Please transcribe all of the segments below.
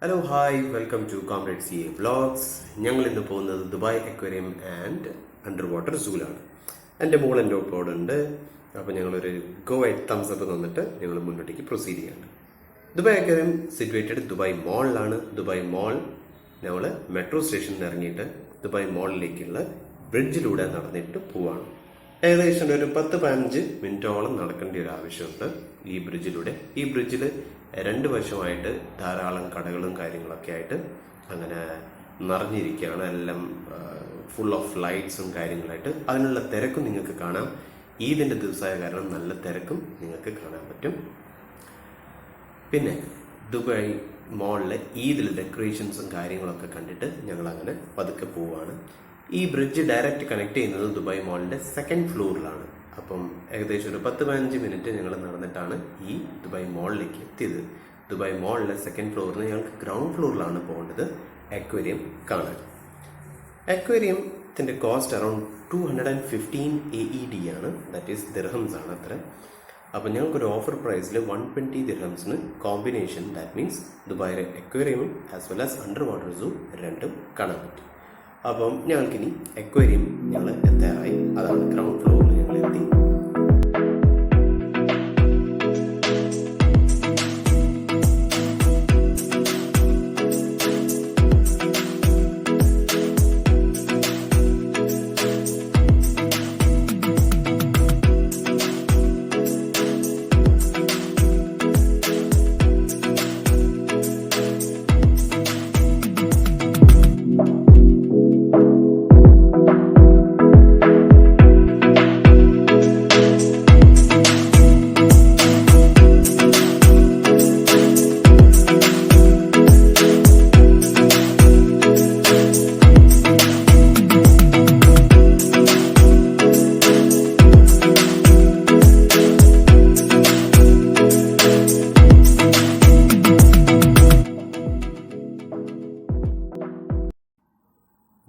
Hello hi welcome to comrade CA vlogs. ഞങ്ങൾ ഇന്ന് പോകുന്നത് Dubai aquarium and underwater സൂലാണ്. എൻ്റെ മോൾ എൻ്റെ ഒപ്പോടുണ്ട്. അപ്പോൾ ഞങ്ങളൊരു ഗോ അറ്റ് തംസ് അപ്പ് തന്നിട്ട് ഞങ്ങൾ മുന്നോട്ടേക്ക് പ്രൊസീഡ് ചെയ്യാണ്. ദുബായ് അക്വേറിയം സിറ്റുവേറ്റഡ് ദുബായ് മോളിലാണ്. ദുബായ് മോൾ ഞങ്ങൾ മെട്രോ സ്റ്റേഷനിൽ ഇറങ്ങിയിട്ട് ദുബായ് മോളിലേക്കുള്ള ബ്രിഡ്ജിലൂടെ നടന്നിട്ട് പോവാണ്. ഏകദേശം ഒരു 10-15 മിനിറ്റോളം നടക്കേണ്ട ഒരു ആവശ്യമുണ്ട് ഈ ബ്രിഡ്ജിലൂടെ. ഈ ബ്രിഡ്ജിൽ രണ്ട് വശമായിട്ട് ധാരാളം കടകളും കാര്യങ്ങളൊക്കെ ആയിട്ട് അങ്ങനെ നിറഞ്ഞിരിക്കുകയാണ്. എല്ലാം ഫുൾ ഓഫ് ലൈറ്റ്സും കാര്യങ്ങളായിട്ട്. അതിനുള്ള തിരക്കും നിങ്ങൾക്ക് കാണാം. ഈദിൻ്റെ ദിവസമായ കാരണം നല്ല തിരക്കും നിങ്ങൾക്ക് കാണാൻ പറ്റും. പിന്നെ ദുബായ് മോളിലെ ഈദിലെ ഡെക്കറേഷൻസും കാര്യങ്ങളൊക്കെ കണ്ടിട്ട് ഞങ്ങൾ അങ്ങനെ പതുക്കെ പോവുകയാണ്. ഈ ബ്രിഡ്ജ് ഡയറക്റ്റ് കണക്ട് ചെയ്യുന്നത് ദുബായ് മോളിൻ്റെ 2nd ഫ്ലോറിലാണ്. അപ്പം ഏകദേശം ഒരു 10-15 മിനിറ്റ് ഞങ്ങൾ നടന്നിട്ടാണ് ഈ ദുബായ് മോളിലേക്ക് എത്തിയത്. ദുബായ് മോളിലെ 2nd ഫ്ലോറിൽ ഞങ്ങൾക്ക് ഗ്രൗണ്ട് ഫ്ലോറിലാണ് പോകേണ്ടത് അക്വേറിയം കാണാൻ. അക്വേറിയത്തിൻ്റെ കോസ്റ്റ് അറൗണ്ട് 215 AED ആണ്. ദാറ്റ് ഈസ് ദിർഹംസ് ആണ് അത്ര. അപ്പം ഞങ്ങൾക്കൊരു ഓഫർ പ്രൈസിൽ 120 ദിർഹംസിന് കോമ്പിനേഷൻ, ദാറ്റ് മീൻസ് ദുബായിലെ അക്വേറിയവും as well as underwater zoo രണ്ടും കാണാൻ പറ്റും. അപ്പം ഞങ്ങൾക്കിനി അക്വേറിയം ഞങ്ങൾ എത്താറായി. അതാണ് ഗ്രൗണ്ട് ഫ്ലോറിൽ ഞങ്ങൾ എത്തി.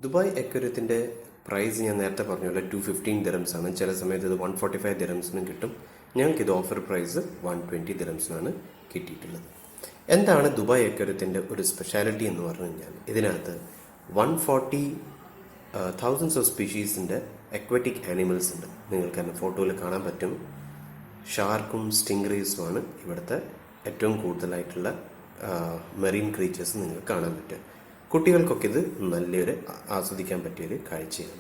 ദുബായ് അക്വേറിയത്തിൻ്റെ പ്രൈസ് ഞാൻ നേരത്തെ പറഞ്ഞ 215 ദിർഹംസ് ആണ്. ചില സമയത്ത് ഇത് 145 ദിർഹംസിനും കിട്ടും. ഞങ്ങൾക്കിത് ഓഫർ പ്രൈസ് 120 ദിർഹംസിനാണ് കിട്ടിയിട്ടുള്ളത്. എന്താണ് ദുബായ് അക്വേറിയത്തിൻ്റെ ഒരു സ്പെഷ്യാലിറ്റി എന്ന് പറഞ്ഞു കഴിഞ്ഞാൽ, ഇതിനകത്ത് 140,000 ഓഫ് സ്പീഷീസിൻ്റെ അക്വാറ്റിക് ആനിമൽസ് ഉണ്ട്. നിങ്ങൾക്ക് തന്നെ ഫോട്ടോയിൽ കാണാൻ പറ്റും. ഷാർക്കും സ്റ്റിംഗ്രേസുമാണ് ഇവിടുത്തെ ഏറ്റവും കൂടുതലായിട്ടുള്ള മെറീൻ ക്രീച്ചേഴ്സ് നിങ്ങൾക്ക് കാണാൻ പറ്റും. കുട്ടികൾക്കൊക്കെ ഇത് നല്ലൊരു ആസ്വദിക്കാൻ പറ്റിയൊരു കാഴ്ചയാണ്.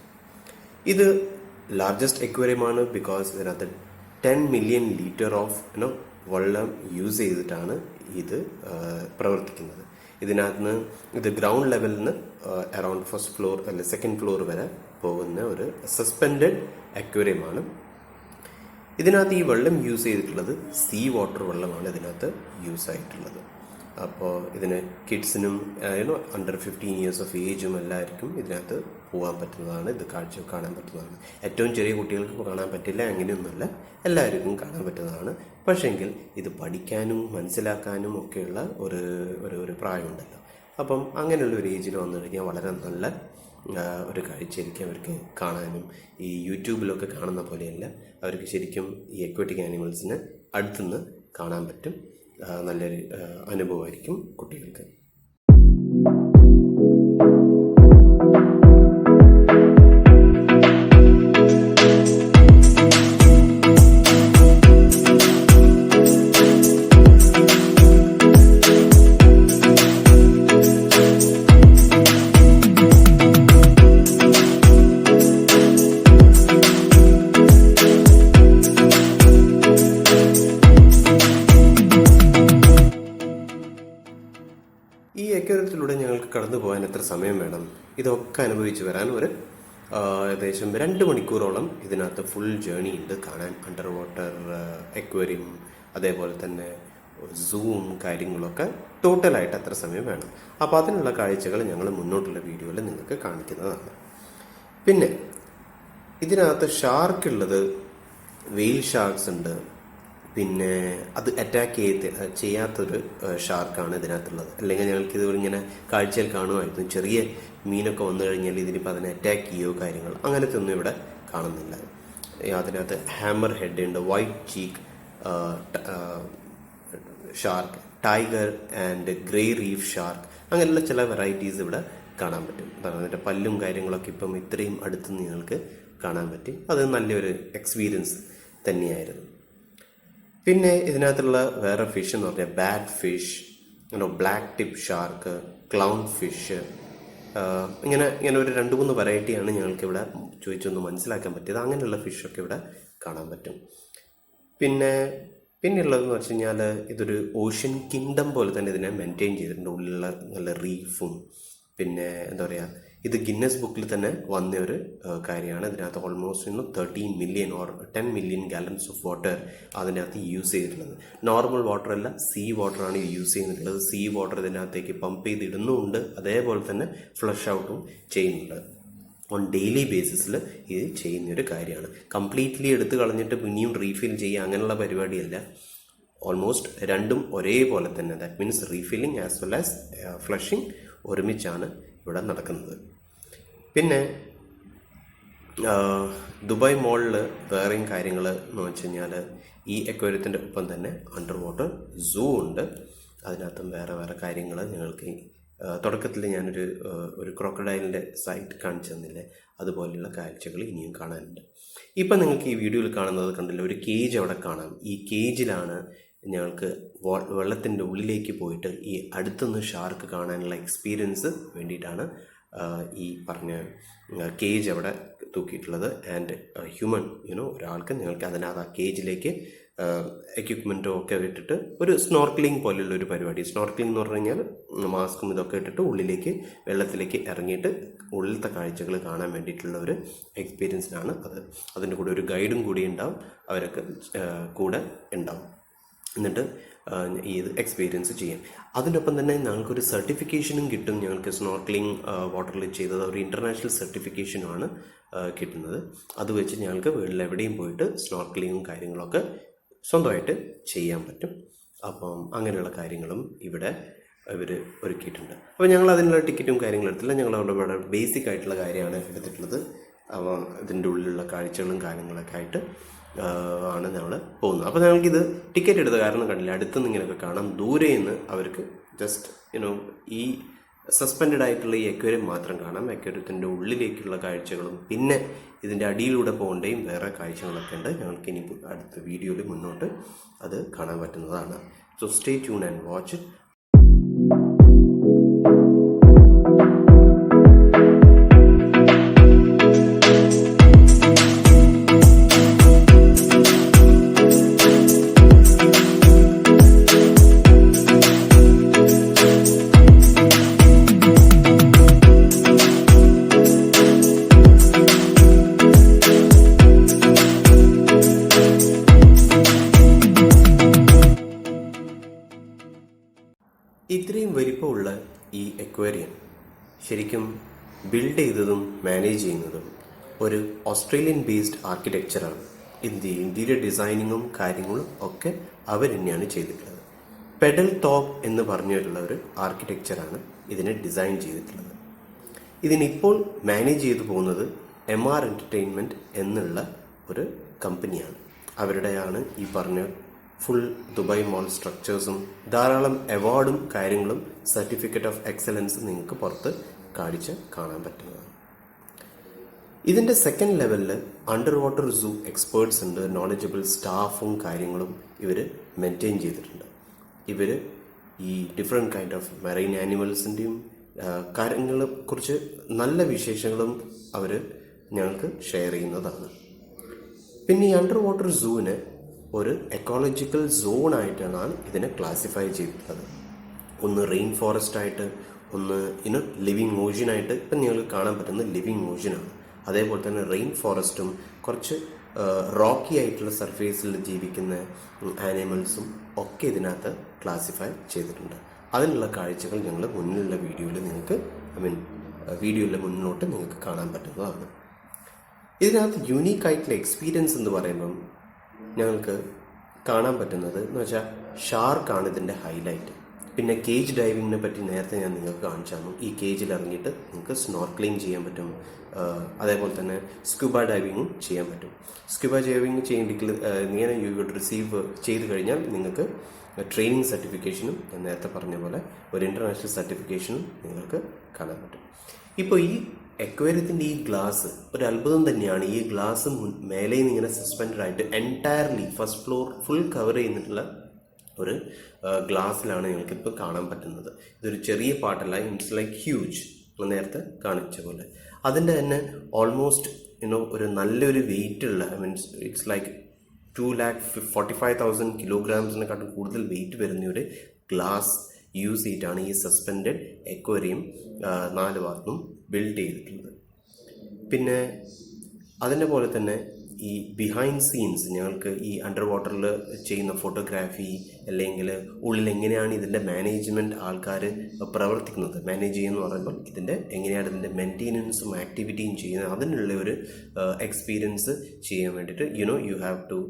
ഇത് ലാർജസ്റ്റ് അക്വേറിയമാണ്. ബിക്കോസ് ഇതിനകത്ത് 10 മില്യൺ ലിറ്റർ ഓഫ് വെള്ളം യൂസ് ചെയ്തിട്ടാണ് ഇത് പ്രവർത്തിക്കുന്നത്. ഇതിനകത്ത് ഇത് ഗ്രൗണ്ട് ലെവലിൽ നിന്ന് അറൗണ്ട് 1st ഫ്ലോർ അല്ലെ 2nd ഫ്ലോർ വരെ പോകുന്ന ഒരു സസ്പെൻഡഡ് അക്വേറിയമാണ്. ഇതിനകത്ത് ഈ വെള്ളം യൂസ് ചെയ്തിട്ടുള്ളത് സീ വാട്ടർ വെള്ളമാണ് ഇതിനകത്ത് യൂസ് ആയിട്ടുള്ളത്. അപ്പോൾ ഇതിന് കിഡ്സിനും അണ്ടർ 15 ഇയേഴ്സ് ഓഫ് ഏജും എല്ലാവർക്കും ഇതിനകത്ത് പോകാൻ പറ്റുന്നതാണ്. ഇത് കാഴ്ച കാണാൻ പറ്റുന്നതാണ്. ഏറ്റവും ചെറിയ കുട്ടികൾക്ക് കാണാൻ പറ്റില്ല, അങ്ങനെയൊന്നുമല്ല, എല്ലാവർക്കും കാണാൻ പറ്റുന്നതാണ്. പക്ഷേങ്കിൽ ഇത് പഠിക്കാനും മനസ്സിലാക്കാനും ഒക്കെയുള്ള ഒരു പ്രായമുണ്ടല്ലോ. അപ്പം അങ്ങനെയുള്ള ഒരു ഏജിൽ വന്നു കഴിഞ്ഞാൽ വളരെ നല്ല ഒരു കാഴ്ചയായിരിക്കും അവർക്ക് കാണാനും. ഈ യൂട്യൂബിലൊക്കെ കാണുന്ന പോലെയല്ല, അവർക്ക് ശരിക്കും ഈ അക്വാറ്റിക് ആനിമൽസിനെ അടുത്തുനിന്ന് കാണാൻ പറ്റും. നല്ലൊരു അനുഭവമായിരിക്കും കുട്ടികൾക്ക്. ഈ അക്വേറിയത്തിലൂടെ ഞങ്ങൾക്ക് കടന്നു പോകാൻ എത്ര സമയം വേണം? ഇതൊക്കെ അനുഭവിച്ച് വരാൻ ഏകദേശം 2 മണിക്കൂറോളം ഇതിനകത്ത് ഫുൾ ജേണി ഉണ്ട് കാണാൻ. അണ്ടർ വാട്ടർ അക്വേറിയം, അതേപോലെ തന്നെ സൂം കാര്യങ്ങളൊക്കെ ടോട്ടലായിട്ട് എത്ര സമയം വേണം? അപ്പോൾ അതിനുള്ള കാഴ്ചകൾ ഞങ്ങൾ മുന്നോട്ടുള്ള വീഡിയോയിൽ നിങ്ങൾക്ക് കാണിക്കുന്നതാണ്. പിന്നെ ഇതിനകത്ത് ഷാർക്കുള്ളത് വെയിൽ ഷാർക്സ് ഉണ്ട്. പിന്നെ അത് അറ്റാക്ക് ചെയ്യാത്തൊരു ഷാർക്കാണ് ഇതിനകത്തുള്ളത്. അല്ലെങ്കിൽ ഞങ്ങൾക്ക് ഇത് ഇങ്ങനെ കാഴ്ചയിൽ കാണുമായിരുന്നു. ചെറിയ മീനൊക്കെ വന്നു കഴിഞ്ഞാൽ ഇതിനിപ്പോൾ അതിനെ അറ്റാക്ക് ചെയ്യുകയോ കാര്യങ്ങൾ അങ്ങനത്തെ ഒന്നും ഇവിടെ കാണുന്നില്ല. അതിനകത്ത് ഹാമർ ഹെഡ് ഉണ്ട്, white cheek shark, tiger and grey reef shark, അങ്ങനെയുള്ള ചില വെറൈറ്റീസ് ഇവിടെ കാണാൻ പറ്റും. അതിൻ്റെ പല്ലും കാര്യങ്ങളൊക്കെ ഇപ്പം ഇത്രയും അടുത്ത് നിങ്ങൾക്ക് കാണാൻ പറ്റി. അത് നല്ലൊരു എക്സ്പീരിയൻസ് തന്നെയായിരുന്നു. പിന്നെ ഇതിനകത്തുള്ള വേറെ ഫിഷ് എന്ന് പറഞ്ഞാൽ bat fish, black tip shark, clown fish, ഇങ്ങനെ ഒരു 2-3 വെറൈറ്റിയാണ് ഞങ്ങൾക്ക് ഇവിടെ ചോദിച്ചൊന്ന് മനസ്സിലാക്കാൻ പറ്റിയത്. അങ്ങനെയുള്ള ഫിഷൊക്കെ ഇവിടെ കാണാൻ പറ്റും. പിന്നെയുള്ളതെന്ന് വെച്ച് കഴിഞ്ഞാൽ ഇതൊരു ഓഷ്യൻ കിങ്ഡം പോലെ തന്നെ ഇതിനെ മെയിൻറ്റെയിൻ ചെയ്തിട്ടുണ്ട്. ഉള്ളിലുള്ള നല്ല റീഫും, പിന്നെ എന്താ പറയുക, ഇത് ഗിന്നസ് ബുക്കിൽ തന്നെ വന്ന ഒരു കാര്യമാണ്. ഇതിനകത്ത് almost 13 million or 10 million gallons of water അതിനകത്ത് യൂസ് ചെയ്തിട്ടുള്ളത്. നോർമൽ വാട്ടർ അല്ല, സീ വാട്ടറാണ് യൂസ് ചെയ്തിട്ടുള്ളത്. സീ വാട്ടർ ഇതിനകത്തേക്ക് പമ്പ് ചെയ്തിടുന്നുമുണ്ട്, അതേപോലെ തന്നെ ഫ്ലഷ് ഔട്ടും ചെയ്യുന്നുണ്ട്. ഓൺ ഡെയിലി ബേസിസിൽ ഇത് ചെയ്യുന്നൊരു കാര്യമാണ്. കംപ്ലീറ്റ്ലി എടുത്ത് കളഞ്ഞിട്ട് പിന്നെയും റീഫിൽ ചെയ്യുക അങ്ങനെയുള്ള പരിപാടിയല്ല. ഓൾമോസ്റ്റ് രണ്ടും ഒരേപോലെ തന്നെ, that means refilling as well as flushing ഒരുമിച്ചാണ് ഇവിടെ നടക്കുന്നത്. പിന്നെ ദുബായ് മോളിൽ വേറെയും കാര്യങ്ങൾ എന്ന് വെച്ച് കഴിഞ്ഞാൽ ഈ അക്വേറിയത്തിൻ്റെ ഒപ്പം തന്നെ അണ്ടർ വാട്ടർ സൂ ഉണ്ട്. അതിനകത്തും വേറെ കാര്യങ്ങൾ ഞങ്ങൾക്ക് തുടക്കത്തിൽ ഞാനൊരു ക്രോക്കഡൈലിൻ്റെ സൈറ്റ് കാണിച്ചു തന്നില്ലേ, അതുപോലെയുള്ള കാഴ്ചകൾ ഇനിയും കാണാനുണ്ട്. ഇപ്പം നിങ്ങൾക്ക് ഈ വീഡിയോയിൽ കാണുന്നത് കണ്ടില്ല, ഒരു കേജ് അവിടെ കാണാം. ഈ കേജിലാണ് ഞങ്ങൾക്ക് വെള്ളത്തിൻ്റെ ഉള്ളിലേക്ക് പോയിട്ട് ഈ അടുത്തുനിന്ന് ഷാർക്ക് കാണാനുള്ള എക്സ്പീരിയൻസ് വേണ്ടിയിട്ടാണ് ഈ പറഞ്ഞ കേജ് അവിടെ തൂക്കിയിട്ടുള്ളത്. ആൻഡ് ഹ്യൂമൻ ഒരാൾക്ക് നിങ്ങൾക്ക് അതിനകത്ത് ആ കേജിലേക്ക് എക്യുപ്മെൻറ്റോ ഒക്കെ ഇട്ടിട്ട് ഒരു സ്നോർക്കലിംഗ് പോലെയുള്ള ഒരു പരിപാടി. സ്നോർക്കലിംഗ് എന്ന് പറഞ്ഞു കഴിഞ്ഞാൽ മാസ്കും ഇതൊക്കെ ഇട്ടിട്ട് ഉള്ളിലേക്ക് വെള്ളത്തിലേക്ക് ഇറങ്ങിയിട്ട് ഉള്ളിലത്തെ കാഴ്ചകൾ കാണാൻ വേണ്ടിയിട്ടുള്ള ഒരു എക്സ്പീരിയൻസിനാണ് അത്. അതിൻ്റെ കൂടെ ഒരു ഗൈഡും കൂടി ഉണ്ടാവും, അവരൊക്കെ കൂടെ ഉണ്ടാവും. എന്നിട്ട് ഇത് എക്സ്പീരിയൻസ് ചെയ്യാം. അതിനൊപ്പം തന്നെ ഞങ്ങൾക്കൊരു സർട്ടിഫിക്കേഷനും കിട്ടും. ഞങ്ങൾക്ക് സ്നോർക്കലിംഗ് വാട്ടറിൽ ചെയ്തത് ഒരു ഇൻ്റർനാഷണൽ സർട്ടിഫിക്കേഷനുമാണ് കിട്ടുന്നത്. അത് വെച്ച് ഞങ്ങൾക്ക് വേൾഡിൽ എവിടെയും പോയിട്ട് സ്നോർക്കലിങ്ങും കാര്യങ്ങളൊക്കെ സ്വന്തമായിട്ട് ചെയ്യാൻ പറ്റും. അപ്പം അങ്ങനെയുള്ള കാര്യങ്ങളും ഇവിടെ ഇവർ ഒരുക്കിയിട്ടുണ്ട്. അപ്പോൾ ഞങ്ങൾ അതിനുള്ള ടിക്കറ്റും കാര്യങ്ങളും എടുത്തില്ല. ഞങ്ങൾ അവിടെ ബേസിക് ആയിട്ടുള്ള കാര്യമാണ് എടുത്തിട്ടുള്ളത്. അപ്പോൾ ഇതിൻ്റെ ഉള്ളിലുള്ള കാഴ്ചകളും കാര്യങ്ങളൊക്കെ ആയിട്ട് ആണ് ഞങ്ങൾ പോകുന്നത്. അപ്പോൾ ഞങ്ങൾക്കിത് ടിക്കറ്റ് എടുത്ത കാരണം കണ്ടില്ല, അടുത്തുനിന്ന് ഇങ്ങനെയൊക്കെ കാണാം. ദൂരെ നിന്ന് അവർക്ക് ജസ്റ്റ് ഈ സസ്പെൻഡഡ് ആയിട്ടുള്ള ഈ അക്വേറിയം മാത്രം കാണാം. അക്വേറിയത്തിൻ്റെ ഉള്ളിലേക്കുള്ള കാഴ്ചകളും പിന്നെ ഇതിൻ്റെ അടിയിലൂടെ പോകേണ്ടയും വേറെ കാഴ്ചകളൊക്കെ ഉണ്ട്. ഞങ്ങൾക്ക് ഇനി അടുത്ത വീഡിയോയിൽ മുന്നോട്ട് അത് കാണാൻ പറ്റുന്നതാണ്. So stay tune and watch it. ഇത്രയും വലിപ്പമുള്ള ഈ അക്വേറിയം ശരിക്കും ബിൽഡ് ചെയ്തതും മാനേജ് ചെയ്യുന്നതും ഒരു ഓസ്ട്രേലിയൻ ബേസ്ഡ് ആർക്കിടെക്ചറാണ്. ഇന്റീരിയർ ഡിസൈനിങ്ങും കാര്യങ്ങളും ഒക്കെ അവർ തന്നെയാണ് ചെയ്തിട്ടുള്ളത്. പെഡൽ ടോപ്പ് എന്ന് പറഞ്ഞിട്ടുള്ള ഒരു ആർക്കിടെക്ചറാണ് ഇതിനെ ഡിസൈൻ ചെയ്തിട്ടുള്ളത്. ഇതിനിപ്പോൾ മാനേജ് ചെയ്തു പോകുന്നത് MR എൻ്റർടൈൻമെൻറ്റ് എന്നുള്ള ഒരു കമ്പനിയാണ്. അവരുടെയാണ് ഈ പറഞ്ഞ ഫുൾ ദുബായ് മോൾ സ്ട്രക്ചേഴ്സും ധാരാളം അവാർഡും കാര്യങ്ങളും സർട്ടിഫിക്കറ്റ് ഓഫ് എക്സലൻസ് നിങ്ങൾക്ക് പുറത്ത് കാണിച്ച് കാണാൻ പറ്റുന്നതാണ്. ഇതിൻ്റെ സെക്കൻഡ് ലെവലിൽ അണ്ടർ വാട്ടർ സൂ എക്സ്പേർട്സ് ഉണ്ട്, നോളജബിൾ സ്റ്റാഫും കാര്യങ്ങളും ഇവർ മെയിൻറ്റെയിൻ ചെയ്തിട്ടുണ്ട്. ഇവർ ഈ ഡിഫറെൻറ്റ് കൈൻഡ് ഓഫ് മെറൈൻ ആനിമൽസിൻ്റെയും കാര്യങ്ങളെ കുറിച്ച് നല്ല വിശേഷങ്ങളും അവർ ഞങ്ങൾക്ക് ഷെയർ ചെയ്യുന്നതാണ്. പിന്നെ ഈ അണ്ടർ വാട്ടർ സൂവിന് ഒരു എക്കോളജിക്കൽ സോണായിട്ടാണ് ഇതിനെ ക്ലാസിഫൈ ചെയ്തിട്ടുള്ളത്. ഒന്ന് റെയിൻ ഫോറസ്റ്റ് ആയിട്ട്, ഒന്ന് ലിവിങ് ഓഷ്യനായിട്ട്. ഇപ്പം നിങ്ങൾക്ക് കാണാൻ പറ്റുന്ന ലിവിങ് ഓഷ്യനാണ്. അതേപോലെ തന്നെ റെയിൻ ഫോറസ്റ്റും കുറച്ച് റോക്കി ആയിട്ടുള്ള സർഫേസിൽ ജീവിക്കുന്ന ആനിമൽസും ഒക്കെ ഇതിനകത്ത് ക്ലാസിഫൈ ചെയ്തിട്ടുണ്ട്. അതിനുള്ള കാഴ്ചകൾ ഞങ്ങൾ മുന്നിലുള്ള വീഡിയോയിൽ നിങ്ങൾക്ക് വീഡിയോയിലെ മുന്നോട്ട് നിങ്ങൾക്ക് കാണാൻ പറ്റുന്നതാണ്. ഇതിനകത്ത് യൂണീക്കായിട്ടുള്ള എക്സ്പീരിയൻസ് എന്ന് പറയുമ്പം ഞങ്ങൾക്ക് കാണാൻ പറ്റുന്നത് എന്ന് വെച്ചാൽ ഷാർക്കാണ് ഇതിൻ്റെ ഹൈലൈറ്റ്. പിന്നെ കേജ് ഡൈവിങ്ങിനെ പറ്റി നേരത്തെ ഞാൻ നിങ്ങൾക്ക് കാണിച്ചു തന്നു. ഈ കേജിൽ ഇറങ്ങിയിട്ട് നിങ്ങൾക്ക് സ്നോർക്ലിംഗ് ചെയ്യാൻ പറ്റും. അതേപോലെ തന്നെ സ്ക്യൂബ ഡൈവിങ്ങും ചെയ്യാൻ പറ്റും. സ്ക്യൂബ ഡൈവിങ് ചെയ്യണമെങ്കിൽ ഇങ്ങനെ യു വിൽ റിസീവ് ചെയ്ത് കഴിഞ്ഞാൽ നിങ്ങൾക്ക് ട്രെയിനിങ് സർട്ടിഫിക്കേഷനും ഞാൻ നേരത്തെ പറഞ്ഞ പോലെ ഒരു ഇൻ്റർനാഷണൽ സർട്ടിഫിക്കേഷനും നിങ്ങൾക്ക് കാണാൻ പറ്റും. ഇപ്പോൾ ഈ അക്വേറിയത്തിൻ്റെ ഈ ഗ്ലാസ് ഒരു അത്ഭുതം തന്നെയാണ്. ഈ ഗ്ലാസ് മേലെ നിന്ന് ഇങ്ങനെ സസ്പെൻഡഡ് ആയിട്ട് entirely first floor full cover ചെയ്യുന്നിട്ടുള്ള ഒരു ഗ്ലാസ്സിലാണ് നിങ്ങൾക്കിപ്പോൾ കാണാൻ പറ്റുന്നത്. ഇതൊരു ചെറിയ പാർട്ടല്ല, ഇറ്റ്സ് ലൈക്ക് ഹ്യൂജ്, നേരത്തെ കാണിച്ച പോലെ. അതിൻ്റെ തന്നെ ഓൾമോസ്റ്റ് ഒരു നല്ലൊരു വെയിറ്റ് ഉള്ള, മീൻസ് ഇറ്റ്സ് ലൈക്ക് 2,45,000 kilograms കൂടുതൽ വെയിറ്റ് വരുന്ന ഒരു ഗ്ലാസ് യൂസ് ചെയ്തിട്ടാണ് ഈ സസ്പെൻഡഡ് അക്വേറിയം 4 ഭാഗത്തും ബിൽഡ് ചെയ്തിട്ടുള്ളത്. പിന്നെ അതിൻ്റെ പോലെ തന്നെ ഈ ബിഹൈൻഡ് സീൻസ് ഞങ്ങൾക്ക് ഈ അണ്ടർ വാട്ടറിൽ ചെയ്യുന്ന ഫോട്ടോഗ്രാഫി, അല്ലെങ്കിൽ ഉള്ളിൽ എങ്ങനെയാണ് ഇതിൻ്റെ മാനേജ്മെൻറ്റ് ആൾക്കാർ പ്രവർത്തിക്കുന്നത്, മാനേജ് ചെയ്യുമെന്ന് പറയുമ്പോൾ ഇതിൻ്റെ എങ്ങനെയാണ് ഇതിൻ്റെ മെയിൻ്റെനൻസും ആക്ടിവിറ്റിയും ചെയ്യുന്നത്, അതിനുള്ള ഒരു എക്സ്പീരിയൻസ് ചെയ്യാൻ വേണ്ടിയിട്ട് you have to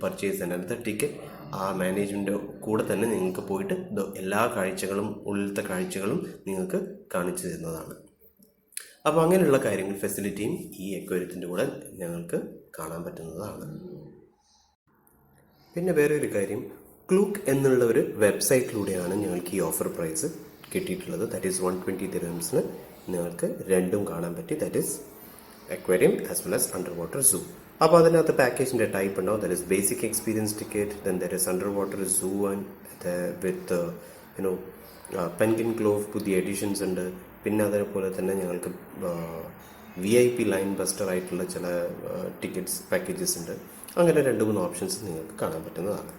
purchase another ticket. ആ മാനേജ്മെൻറ്റ് കൂടെ തന്നെ നിങ്ങൾക്ക് പോയിട്ട് എല്ലാ കാഴ്ചകളും ഉള്ളിലത്തെ കാഴ്ചകളും നിങ്ങൾക്ക് കാണിച്ചു തരുന്നതാണ്. അപ്പോൾ അങ്ങനെയുള്ള കാര്യങ്ങൾ ഫെസിലിറ്റിയും ഈ അക്വേറിയത്തിൻ്റെ കൂടെ ഞങ്ങൾക്ക് കാണാൻ പറ്റുന്നതാണ്. പിന്നെ വേറെ ഒരു കാര്യം, ക്ലൂക്ക് എന്നുള്ള ഒരു വെബ്സൈറ്റിലൂടെയാണ് ഞങ്ങൾക്ക് ഈ ഓഫർ പ്രൈസ് കിട്ടിയിട്ടുള്ളത്. ദാറ്റ് ഈസ് 120 dirhams നിങ്ങൾക്ക് രണ്ടും കാണാൻ പറ്റി. That is aquarium as well as underwater zoo. അപ്പോൾ അതിനകത്ത് പാക്കേജിൻ്റെ ടൈപ്പ് ഉണ്ടാവും. That is basic experience ticket, then that is underwater zoo and with penguin glove പുതിയ എഡിഷൻസ് ഉണ്ട്. പിന്നെ അതേപോലെ തന്നെ ഞങ്ങൾക്ക് VIP ലൈൻ ബസ്റ്റർ ആയിട്ടുള്ള ചില ടിക്കറ്റ്സ് പാക്കേജസ് ഉണ്ട്. അങ്ങനെ 2-3 ഓപ്ഷൻസ് നിങ്ങൾക്ക് കാണാൻ പറ്റുന്നതാണ്.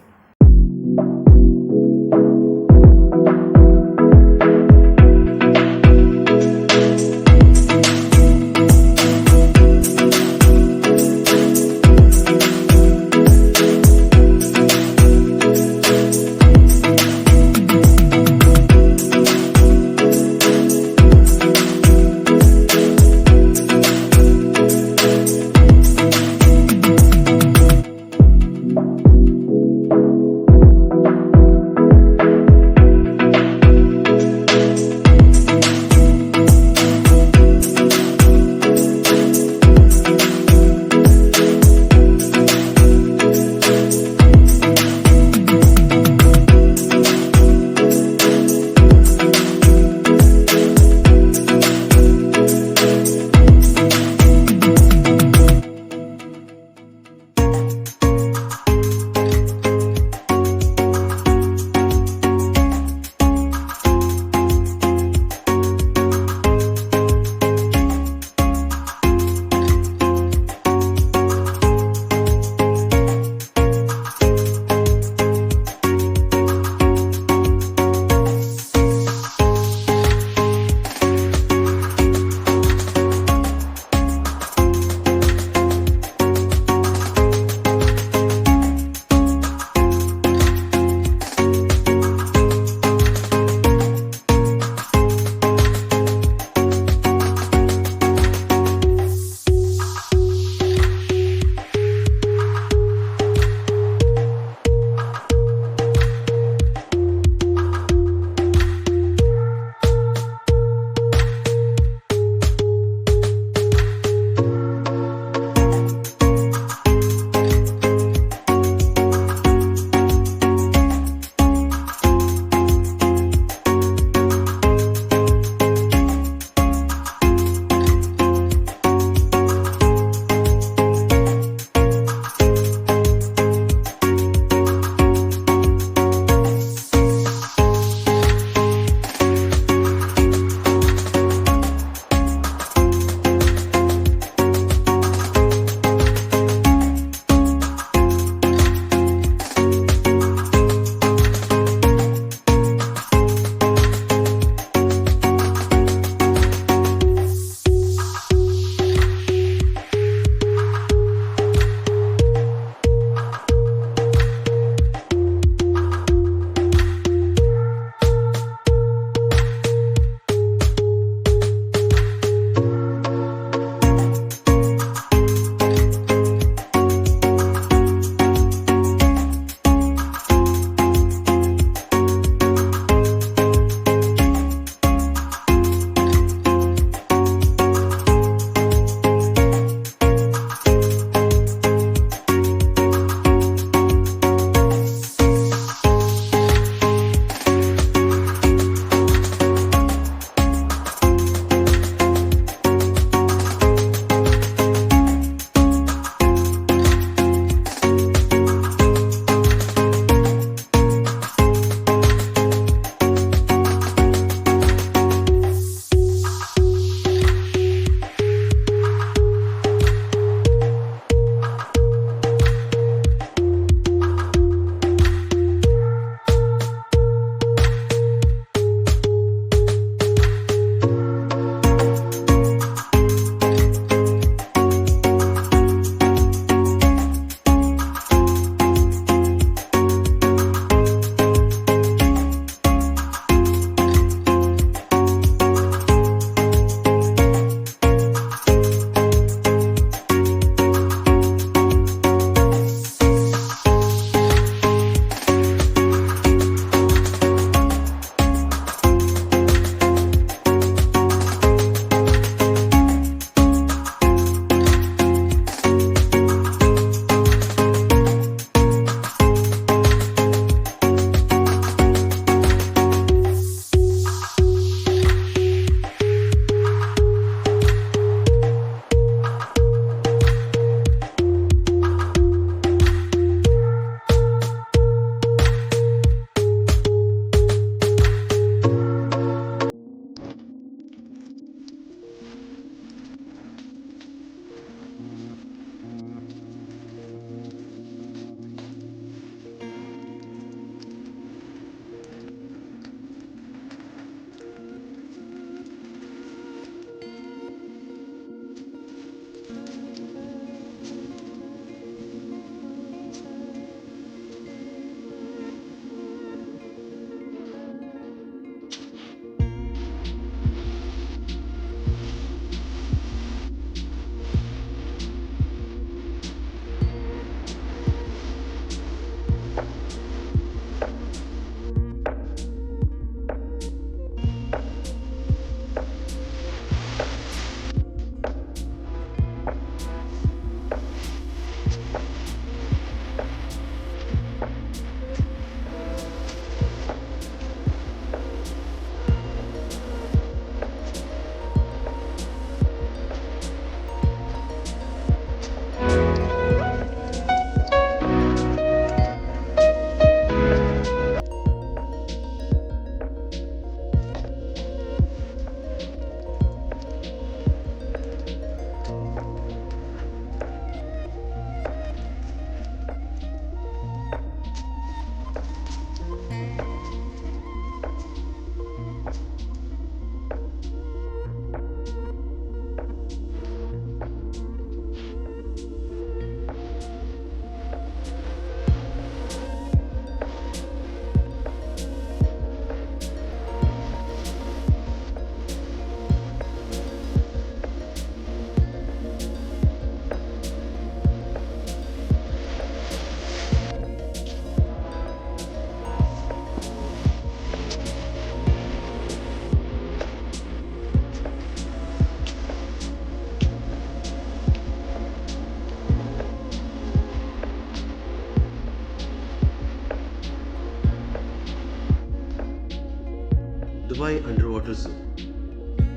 ദുബായ് അണ്ടർ വാട്ടർ സൂ.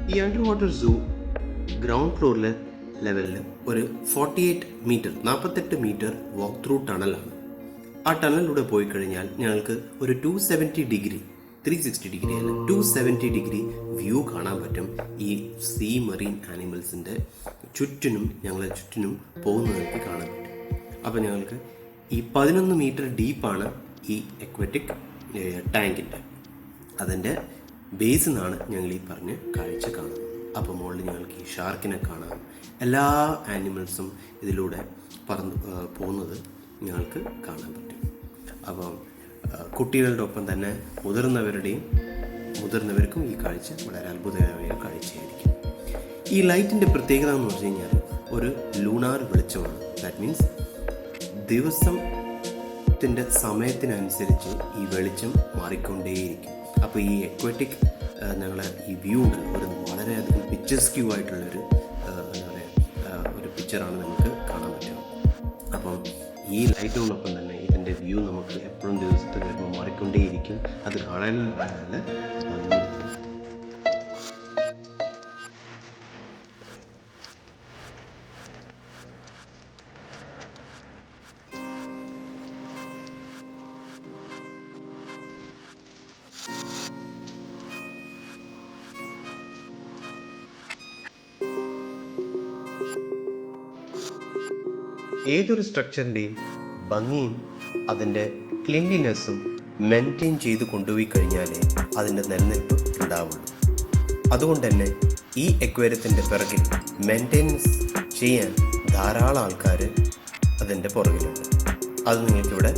ഈ അണ്ടർ വാട്ടർ സൂ ഗ്രൗണ്ട് ഫ്ലോറിലെ ലെവലിൽ ഒരു 48 മീറ്റർ വാക്ക് ത്രൂ ടണലാണ്. ആ ടണലിലൂടെ പോയി കഴിഞ്ഞാൽ ഞങ്ങൾക്ക് ഒരു 270 ഡിഗ്രി 360 ഡിഗ്രി അല്ല 270 ഡിഗ്രി വ്യൂ കാണാൻ പറ്റും. ഈ സീ മറീൻ ആനിമൽസിൻ്റെ ഞങ്ങളെ ചുറ്റിനും പോകുന്നതൊക്കെ കാണാൻ പറ്റും. അപ്പോൾ ഞങ്ങൾക്ക് ഈ 11 മീറ്റർ ഡീപ്പാണ് ഈ അക്വാറ്റിക് ടാങ്കിൻ്റെ. അതിൻ്റെ ബേസിൽ നിന്നാണ് ഞങ്ങൾ ഈ പറഞ്ഞ കാഴ്ച കാണുന്നത്. അപ്പോൾ മുകളിൽ ഞങ്ങൾക്ക് ഈ ഷാർക്കിനെ കാണാം. എല്ലാ ആനിമൽസും ഇതിലൂടെ പോകുന്നത് ഞങ്ങൾക്ക് കാണാൻ പറ്റും. അപ്പം കുട്ടികളുടെ ഒപ്പം തന്നെ മുതിർന്നവർക്കും ഈ കാഴ്ച വളരെ അത്ഭുതകരമായ കാഴ്ചയായിരിക്കും. ഈ ലൈറ്റിൻ്റെ പ്രത്യേകത എന്ന് പറഞ്ഞു കഴിഞ്ഞാൽ ഒരു ലൂണാർ വെളിച്ചമാണ്. ദാറ്റ് മീൻസ് ദിവസത്തിൻ്റെ സമയത്തിനനുസരിച്ച് ഈ വെളിച്ചം മാറിക്കൊണ്ടേയിരിക്കും. അപ്പോൾ ഈ അക്വാറ്റിക് ഞങ്ങളെ ഈ വ്യൂ ഉണ്ടല്ലോ, ഒരു വളരെയധികം പിക്ചർസ്ക്യൂ ആയിട്ടുള്ളൊരു ഒരു പിക്ചറാണ് നമുക്ക് കാണാൻ പറ്റുക. അപ്പം ഈ ലൈറ്റിനോടൊപ്പം തന്നെ ഇതിൻ്റെ വ്യൂ നമുക്ക് എപ്പോഴും ദിവസത്തെ വരുമ്പോൾ മാറിക്കൊണ്ടേയിരിക്കും. അത് കാണാൻ നല്ല ഏതൊരു സ്ട്രക്ചറിൻ്റെയും ഭംഗിയും അതിൻ്റെ ക്ലീൻലിനെസ്സും മെയിൻറ്റെയിൻ ചെയ്ത് കൊണ്ടുപോയി കഴിഞ്ഞാലേ അതിൻ്റെ നിലനിൽപ്പ് ഉണ്ടാവുള്ളൂ. അതുകൊണ്ട് തന്നെ ഈ അക്വേറിയത്തിൻ്റെ പിറകിൽ മെയിൻറ്റെനൻസ് ചെയ്യാൻ ധാരാളം ആൾക്കാർ അതിൻ്റെ പുറകിലുണ്ട്. അത് നിങ്ങൾക്കിവിടെ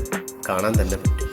കാണാൻ തന്നെ പറ്റും.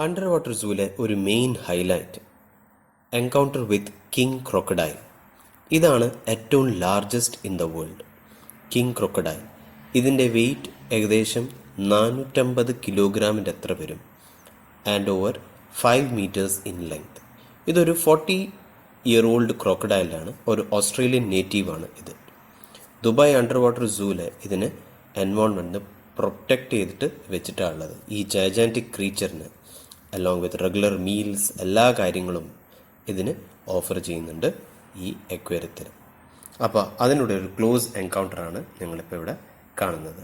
അണ്ടർ വാട്ടർ സൂവിലെ ഒരു മെയിൻ ഹൈലൈറ്റ് എൻകൗണ്ടർ വിത്ത് കിങ് ക്രൊക്കഡൈൽ. ഇതാണ് ഏറ്റവും largest in the world. King crocodile. ഇതിൻ്റെ വെയ്റ്റ് ഏകദേശം 450 കിലോഗ്രാമിൻ്റെ അത്ര വരും. And over 5 meters in length. ഇതൊരു 40-year-old ക്രോക്കഡൈലാണ്. ഒരു ഓസ്ട്രേലിയൻ നേറ്റീവാണ് ഇത്. ദുബായ് അണ്ടർ വാട്ടർ സൂവിൽ ഇതിന് എൻവോൺമെൻറ്റ് പ്രൊട്ടക്റ്റ് ചെയ്തിട്ട് വെച്ചിട്ടാണുള്ളത്. ഈ ജൈജാൻറ്റിക് ക്രീച്ചറിന് അലോങ് വിത്ത് റെഗുലർ മീൽസ് എല്ലാ കാര്യങ്ങളും ഇതിന് ഓഫർ ചെയ്യുന്നുണ്ട് ഈ അക്വേറിയത്തിൽ. അപ്പോൾ അതിനുള്ള ഒരു ക്ലോസ് എൻകൗണ്ടറാണ് ഞങ്ങളിപ്പോൾ ഇവിടെ കാണുന്നത്.